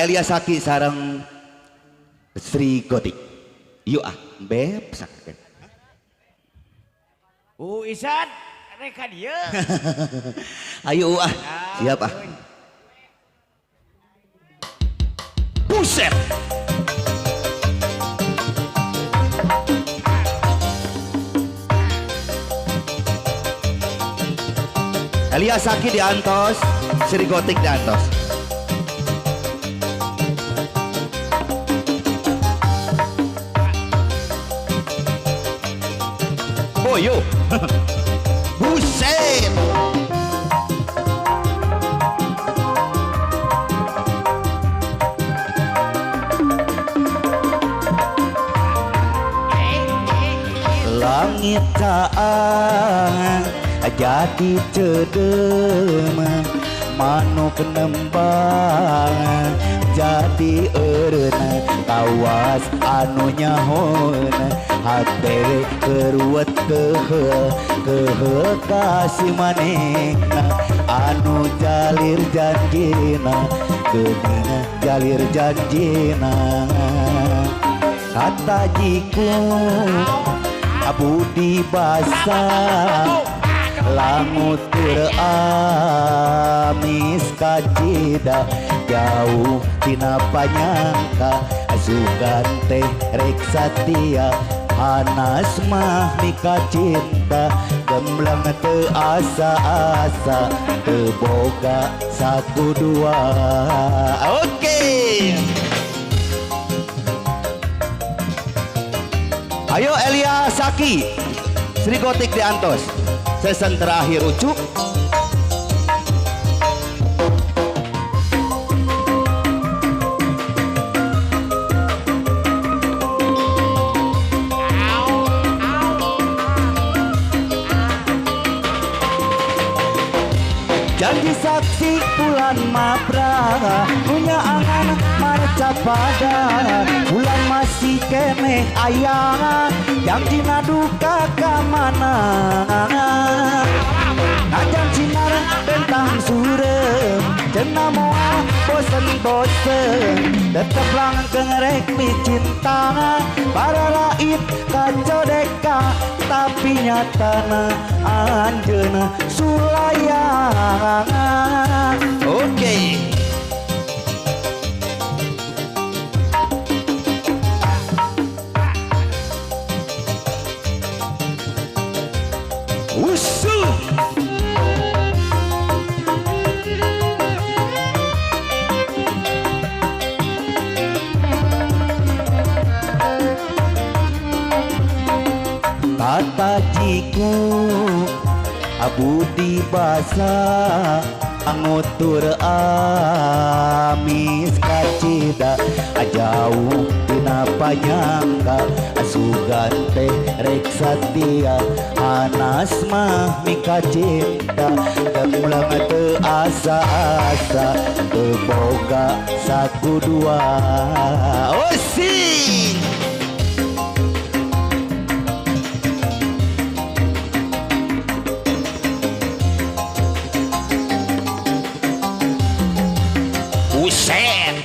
Elia Saki sareng Sri Gotik. Yuk ah, beb sakit. Isan, reka dia. Ayo ah, siap ah. Buset. Elia Saki di Antos, Sri Gotik di Antos. Oh yuk. Buset. Langit caang jadi cedem, manuk nembang jadi erena, kawas anu nyahon hate keruet kehe kasih manehna anu jalir janjina geuning jalir janjina kata jiku abudi basah langutur amis kacida jauh tina panyangka asugan teh rek satia hanas mah mika cinta gemblang teu asa-asa teu boga satu dua. Oke. Ayo Elia Saki Sri Gotik di Antos. Season terakhir ucuk. Janji saksi bulan mabra punya angan marca pada bulan masih kene ayah janji naduka kamana najan sinar bentang surem cenah moal bosen-bosen tetep langgeng rek mi cinta para lain kacau deka tapi nyatana anjeuna sulayang. Oke. Usul. Kata jiku abudi basa ngutur amis kacida jauh tina panyangka asugan teh rek satia hanas mah mika cinta gemblang teu asa-asa teu boga satu dua. Oh sing. Buset.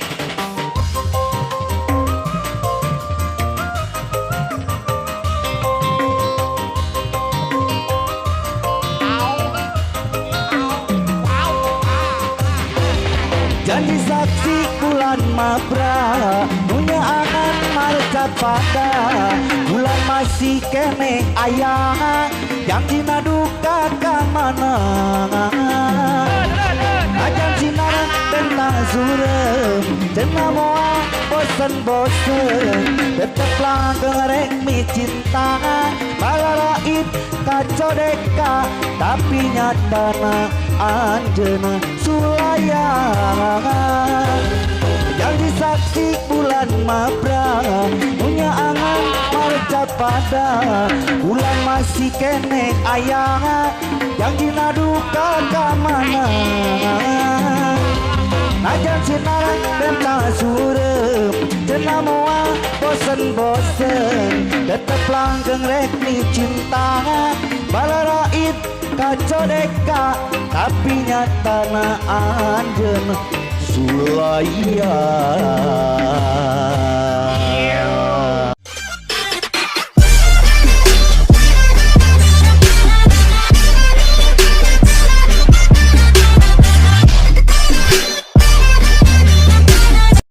Janji saksi bulan mabra punya angan marca pada bulan masih kene ayah janji naduka kamana ajan sinar bentang surem cenah moal bosen-bosen tetep langgeng rek mi cinta balaraid kacau deka tapi nyatana anjeuna sulayang. Janji saksi bulan mabra punya angan marca pada bulan masih kene ayah janji naduka kamana najan sinar bentang surem cenah moal bosen-bosen tetep langgeng rek mi cinta balaraid kacau deka tapi nyatana anjeun Sulayan.